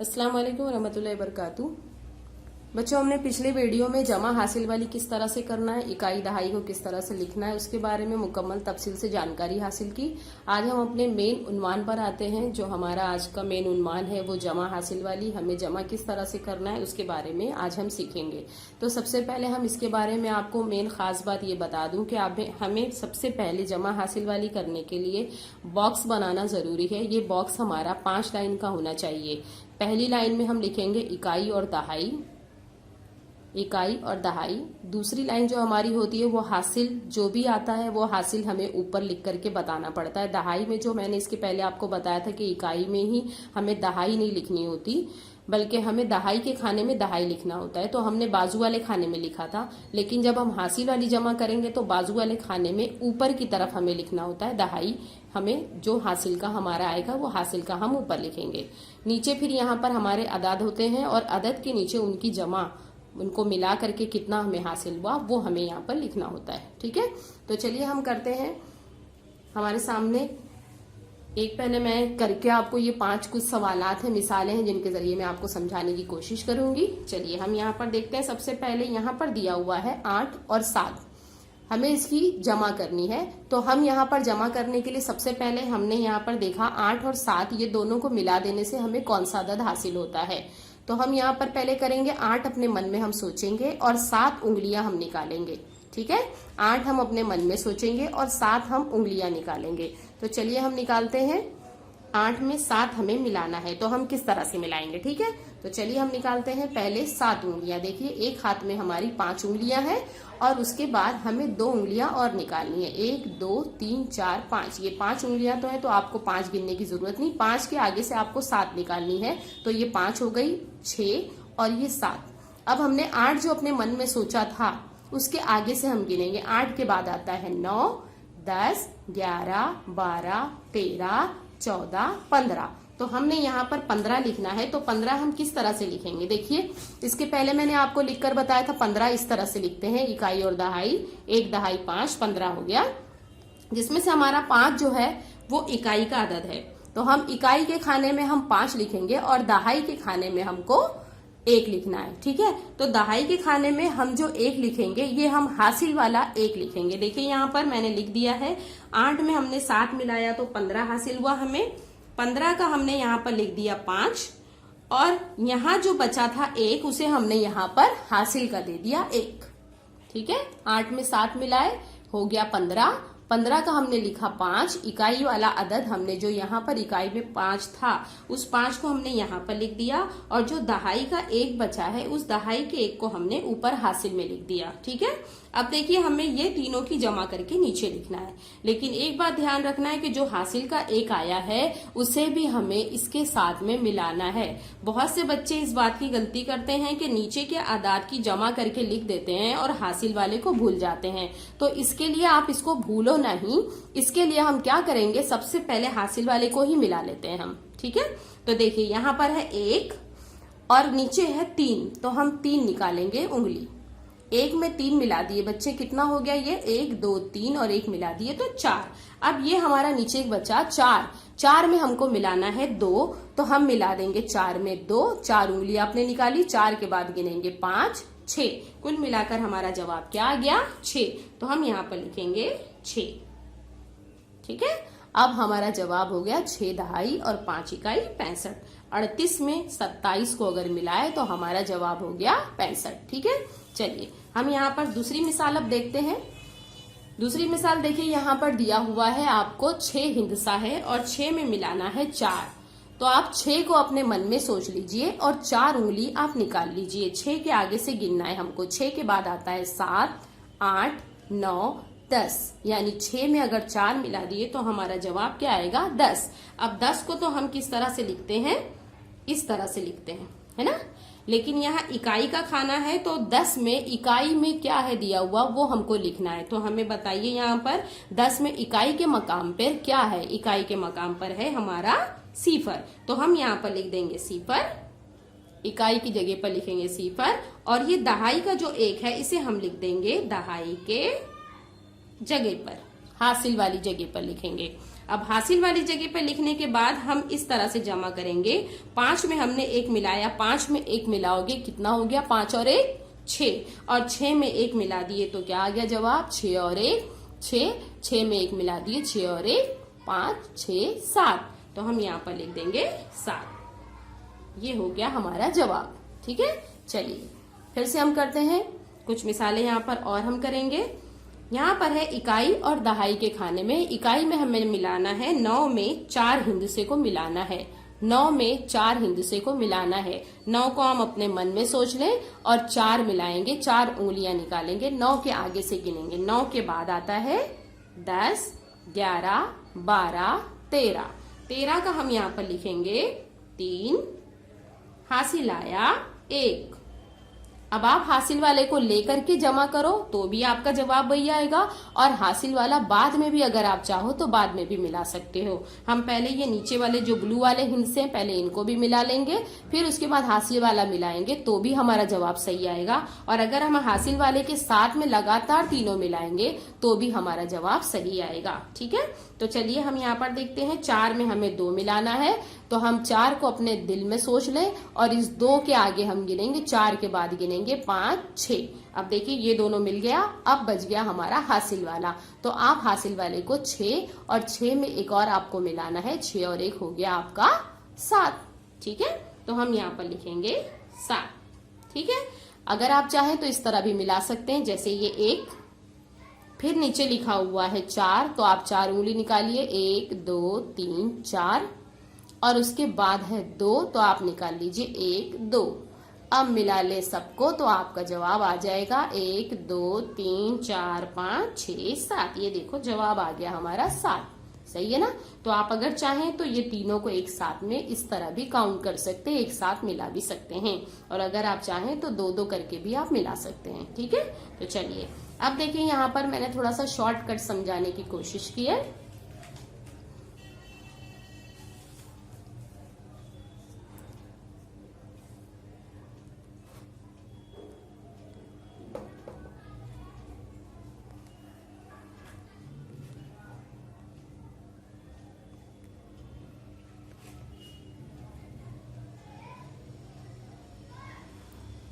अस्सलाम वालेकुम रहमतुल्लाहि वबरकातुहू। बच्चों, हमने पिछले वीडियो में जमा हासिल वाली किस तरह से करना है, इकाई दहाई को किस तरह से लिखना है, उसके बारे में मुकम्मल तफसील से जानकारी हासिल की। आज हम अपने मेन उन्वान पर आते हैं। जो हमारा आज का मेन उन्वान है वो जमा हासिल वाली। हमें जमा किस तरह से करना है उसके बारे में आज हम सीखेंगे। तो सबसे पहले हम इसके बारे में आपको मेन खास बात ये बता दूं कि हमें सबसे पहले जमा हासिल वाली करने के लिए बॉक्स बनाना जरूरी है। ये बॉक्स हमारा 5 लाइन का होना चाहिए। पहली लाइन में हम लिखेंगे इकाई और दहाई, इकाई और दहाई। दूसरी लाइन जो हमारी होती है वो हासिल, जो भी आता है वो हासिल हमें ऊपर लिख करके बताना पड़ता है। दहाई में जो मैंने इसके पहले आपको बताया था कि इकाई में ही हमें दहाई नहीं लिखनी होती, बल्कि हमें दहाई के खाने में दहाई लिखना होता है। तो हमने बाजू वाले खाने में लिखा था, लेकिन जब हम हासिल वाली जमा करेंगे तो बाजू वाले खाने में ऊपर की तरफ हमें लिखना होता है दहाई। हमें जो हासिल का हमारा आएगा वो हासिल का हम ऊपर लिखेंगे। नीचे फिर यहाँ पर हमारे अदद होते हैं और अदद के नीचे उनकी जमा, उनको मिला करके कितना हमें हासिल हुआ वो हमें यहाँ पर लिखना होता है। ठीक है, तो चलिए हम करते हैं। हमारे सामने एक पहले मैं करके आपको ये 5 कुछ सवालात हैं, मिसालें हैं, जिनके जरिए मैं आपको समझाने की कोशिश करूंगी। चलिए हम यहाँ पर देखते हैं। सबसे पहले यहाँ पर दिया हुआ है 8 और 7, हमें इसकी जमा करनी है। तो हम यहाँ पर जमा करने के लिए सबसे पहले हमने यहाँ पर देखा 8 और 7 ये दोनों को मिला देने से हमें कौन सा अदद हासिल होता है। तो हम यहाँ पर पहले करेंगे 8 अपने मन में हम सोचेंगे और 7 उंगलियां हम निकालेंगे। ठीक है, 8 हम अपने मन में सोचेंगे और 7 हम उंगलियां निकालेंगे। तो चलिए हम निकालते हैं। 8 में 7 हमें मिलाना है, तो हम किस तरह से मिलाएंगे। ठीक है, तो चलिए हम निकालते हैं पहले 7 उंगलियां। देखिए एक हाथ में हमारी 5 उंगलियां हैं और उसके बाद हमें 2 उंगलियां और निकालनी है। 1 2 3 4 5, ये 5 उंगलियां तो है, तो आपको 5 गिनने की जरूरत नहीं। 5 के आगे से आपको 7 निकालनी है। तो ये 5 हो गई, 6 और ये 7। अब हमने 8 जो अपने मन में सोचा था उसके आगे से हम गिनेंगे। 8 के बाद आता है 9 10 11 12 13 14 15। तो हमने यहाँ पर 15 लिखना है। तो 15 हम किस तरह से लिखेंगे, देखिए इसके पहले मैंने आपको लिखकर बताया था 15 इस तरह से लिखते हैं, इकाई और दहाई, 1 दहाई 5, 15 हो गया। जिसमें से हमारा 5 जो है वो इकाई का अदद है। तो हम इकाई के खाने में हम 5 लिखेंगे और दहाई के खाने में हमको 1 लिखना है। ठीक है, तो दहाई के खाने में हम जो 1 लिखेंगे ये हम हासिल वाला 1 लिखेंगे। देखिए यहाँ पर मैंने लिख दिया है। 8 में हमने 7 मिलाया तो 15 हासिल हुआ हमें। 15 का हमने यहाँ पर लिख दिया 5 और यहाँ जो बचा था 1 उसे हमने यहाँ पर हासिल का दे दिया 1। ठीक है, 8 में 7 मिलाए हो गया 15। 15 का हमने लिखा 5, इकाई वाला अदद हमने जो यहाँ पर इकाई में 5 था उस 5 को हमने यहाँ पर लिख दिया और जो दहाई का 1 बचा है उस दहाई के 1 को हमने ऊपर हासिल में लिख दिया। ठीक है, अब देखिए हमें ये तीनों की जमा करके नीचे लिखना है। लेकिन एक बात ध्यान रखना है कि जो हासिल का 1 आया है उसे भी हमें इसके साथ में मिलाना है। बहुत से बच्चे इस बात की गलती करते हैं कि नीचे के अदाद की जमा करके लिख देते हैं और हासिल वाले को भूल जाते हैं। तो इसके लिए आप इसको भूलो नहीं। इसके लिए हम क्या करेंगे, सबसे पहले हासिल वाले को ही मिला लेते हैं हम। ठीक है, तो देखिए यहाँ पर है 1 और नीचे है 3, तो हम 3 निकालेंगे उंगली। 1 में 3 मिला दिए बच्चे, कितना हो गया ये, 1 2 3 और 1 मिला दिए तो 4। अब ये हमारा नीचे एक बचा 4। 4 में हमको मिलाना है 2, तो हम मिला देंगे 4 में 2। 4 उंगलियां आपने निकाली, 4 के बाद गिनेंगे 5 6, कुल मिलाकर हमारा जवाब क्या आ गया 6। तो हम यहाँ पर लिखेंगे 6। ठीक है, अब हमारा जवाब हो गया 6 दहाई और 5 इकाई 65। 38 में 27 को अगर मिलाए तो हमारा जवाब हो गया 65। ठीक है, चलिए हम यहाँ पर दूसरी मिसाल अब देखते हैं। दूसरी मिसाल देखिए, यहाँ पर दिया हुआ है आपको 6 हिंदसा है और 6 में मिलाना है 4। तो आप 6 को अपने मन में सोच लीजिए और 4 उंगली आप निकाल लीजिए। 6 के आगे से गिनना है हमको। 6 के बाद आता है 7 8 9 10, यानी 6 में अगर 4 मिला दिए तो हमारा जवाब क्या आएगा 10। अब 10 को तो हम किस तरह से लिखते हैं, इस तरह से लिखते हैं, है ना। लेकिन यहाँ इकाई का खाना है तो 10 में इकाई में क्या है दिया हुआ वो हमको लिखना है। तो हमें बताइए यहाँ पर 10 में इकाई के मकाम पर क्या है, इकाई के मकाम पर है हमारा 0। तो हम यहाँ पर लिख देंगे 0, इकाई की जगह पर लिखेंगे 0 और ये दहाई का जो 1 है इसे हम लिख देंगे दहाई के जगह पर, हासिल वाली जगह पर लिखेंगे। अब हासिल वाली जगह पे लिखने के बाद हम इस तरह से जमा करेंगे। 5 में हमने 1 मिलाया, 5 में 1 मिलाओगे कितना हो गया, 5 और 1 6, और 6 में 1 मिला दिए तो क्या आ गया जवाब, 6 और 1 6, 6 में 1 मिला दिए 6 और 1 5 6 7, तो हम यहाँ पर लिख देंगे 7। ये हो गया हमारा जवाब। ठीक है, चलिए फिर से हम करते हैं कुछ मिसालें यहाँ पर और हम करेंगे। यहाँ पर है इकाई और दहाई के खाने में। इकाई में हमें मिलाना है 9 में 4 हिंदसे को मिलाना है, 9 में 4 हिंदसे को मिलाना है। 9 को हम अपने मन में सोच लें और 4 मिलाएंगे, 4 उंगलियां निकालेंगे, 9 के आगे से गिनेंगे। 9 के बाद आता है 10 11 12 13, 13 का हम यहाँ पर लिखेंगे 3, हासिल आया 1। अब आप हासिल वाले को लेकर के जमा करो तो भी आपका जवाब वही आएगा, और हासिल वाला बाद में भी अगर आप चाहो तो बाद में भी मिला सकते हो। हम पहले ये नीचे वाले जो ब्लू वाले हिंसे हैं पहले इनको भी मिला लेंगे, फिर उसके बाद हासिल वाला मिलाएंगे तो भी हमारा जवाब सही आएगा। और अगर हम हासिल वाले के साथ में लगातार तीनों मिलाएंगे तो भी हमारा जवाब सही आएगा। ठीक है, तो चलिए हम यहाँ पर देखते हैं। 4 में हमें 2 मिलाना है, तो हम 4 को अपने दिल में सोच लें और इस 2 के आगे हम गिनेंगे, 4 के बाद गिनेंगे 5 6। अब देखिए ये दोनों मिल गया, अब बच गया हमारा हासिल वाला। तो आप हासिल वाले को 6 और 6 में एक और आपको मिलाना है, 6 और 1 हो गया आपका 7। ठीक है, तो हम यहाँ पर लिखेंगे 7। ठीक है, अगर आप चाहें तो इस तरह भी मिला सकते हैं, जैसे ये 1, फिर नीचे लिखा हुआ है 4, तो आप 4 उंगली निकालिए, 1 2 3 4, और उसके बाद है 2, तो आप निकाल लीजिए 1 2। अब मिला ले सबको तो आपका जवाब आ जाएगा 1 2 3 4 5 6 7। ये देखो जवाब आ गया हमारा 7। सही है ना। तो आप अगर चाहें तो ये तीनों को एक साथ में इस तरह भी काउंट कर सकते हैं, एक साथ मिला भी सकते हैं, और अगर आप चाहें तो 2-2 करके भी आप मिला सकते हैं। ठीक है, तो चलिए अब देखिए यहाँ पर मैंने थोड़ा सा शॉर्टकट समझाने की कोशिश की है।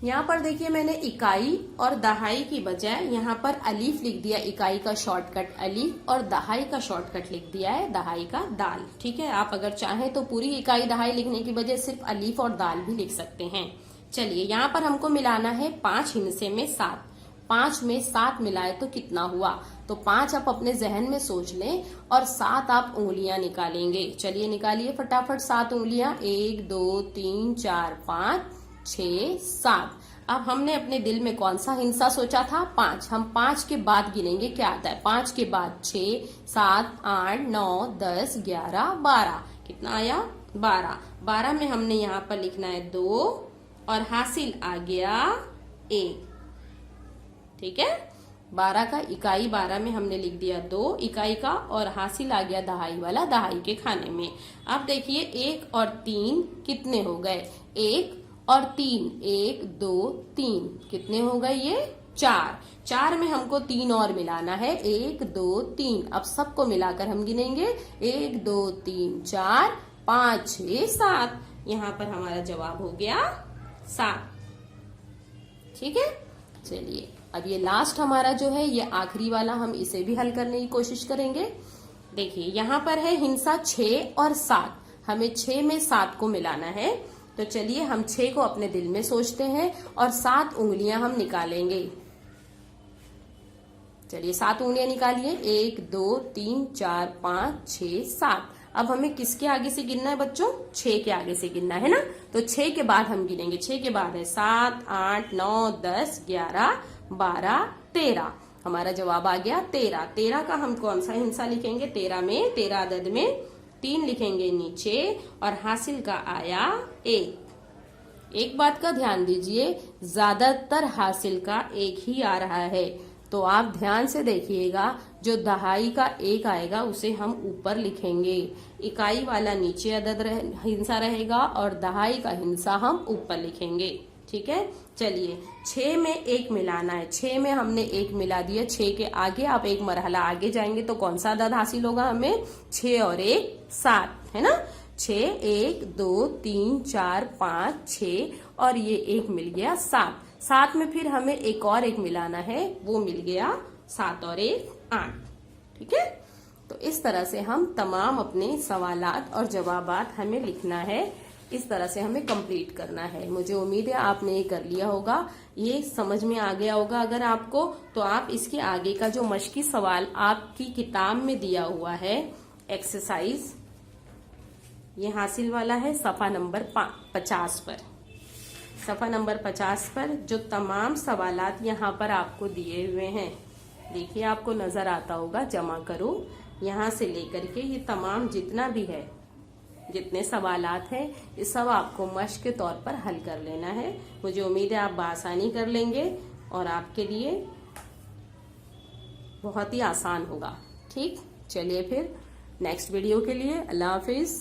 यहाँ पर देखिए मैंने इकाई और दहाई की बजाय यहाँ पर अलीफ लिख दिया, इकाई का शॉर्टकट अलीफ और दहाई का शॉर्टकट लिख दिया है दहाई का दाल। ठीक है, आप अगर चाहें तो पूरी इकाई दहाई लिखने की बजाय सिर्फ अलीफ और दाल भी लिख सकते हैं। चलिए यहाँ पर हमको मिलाना है 5 हिंसे में 7। 5 में 7 मिलाए तो कितना हुआ, तो 5 आप अपने जहन में सोच लें और 7 आप उंगलियां निकालेंगे। चलिए निकालिए फटाफट 7 उंगलियां, 1 2 3 4 5 6 7। अब हमने अपने दिल में कौन सा हिंसा सोचा था, 5। हम 5 के बाद गिनेंगे क्या आता है, 5 के बाद 6 7 8 9 10 11 12, कितना आया 12। 12 में हमने यहाँ पर लिखना है 2 और हासिल आ गया 1। ठीक है, 12 का इकाई 12 में हमने लिख दिया 2 इकाई का, और हासिल आ गया दहाई वाला दहाई के खाने में। अब देखिए 1 और 3 कितने हो गए, 1 और 3 1 2 3, कितने हो गए ये 4। 4 में हमको 3 और मिलाना है, 1 2 3। अब सबको मिलाकर हम गिनेंगे 1 2 3 4 5 6 7। यहाँ पर हमारा जवाब हो गया 7। ठीक है, चलिए अब ये लास्ट हमारा जो है ये आखिरी वाला, हम इसे भी हल करने की कोशिश करेंगे। देखिए यहाँ पर है हिंसा 6 और 7, हमें 6 में 7 को मिलाना है। तो चलिए हम 6 को अपने दिल में सोचते हैं और 7 उंगलियां हम निकालेंगे। चलिए 7 उंगलियां निकालिए, 1 2 3 4 5 6 7। अब हमें किसके आगे से गिनना है बच्चों, 6 के आगे से गिनना है ना। तो 6 के बाद हम गिनेंगे, 6 के बाद है 7 8 9 10 11 12 13। हमारा जवाब आ गया 13। 13 का हम कौन सा हिंसा लिखेंगे, 13 में 13 अदद में 3 लिखेंगे नीचे और हासिल का आया 1। एक बात का ध्यान दीजिए, ज्यादातर हासिल का 1 ही आ रहा है, तो आप ध्यान से देखिएगा। जो दहाई का 1 आएगा उसे हम ऊपर लिखेंगे, इकाई वाला नीचे अदद हिंसा रहेगा और दहाई का हिंसा हम ऊपर लिखेंगे। ठीक है। चलिए 6 में 1 मिलाना है, 6 में हमने 1 मिला दिया, 6 के आगे आप एक मरहला आगे जाएंगे तो कौन सा अदद हासिल होगा हमें, 6 और 1 7, है ना। 6 1 2 3 4 5 6 और ये 1 मिल गया 7। 7 में फिर हमें एक और 1 मिलाना है, वो मिल गया 7 और 1 8, ठीक है। तो इस तरह से हम तमाम अपने सवालात और जवाबात हमें लिखना है, इस तरह से हमें कंप्लीट करना है। मुझे उम्मीद है आपने ये कर लिया होगा, ये समझ में आ गया होगा। अगर आपको तो आप इसके आगे का जो मश्की सवाल आपकी किताब में दिया हुआ है एक्सरसाइज, ये हासिल वाला है सफ़ा नंबर 50 पर। सफ़ा नंबर 50 पर जो तमाम सवालात यहाँ पर आपको दिए हुए हैं, देखिए आपको नजर आता होगा, जमा करो यहाँ से लेकर के ये तमाम जितना भी है, जितने सवालात हैं, ये सब आपको मश्क के तौर पर हल कर लेना है। मुझे उम्मीद है आप बआसानी कर लेंगे और आपके लिए बहुत ही आसान होगा। ठीक, चलिए फिर नेक्स्ट वीडियो के लिए अल्लाह हाफिज।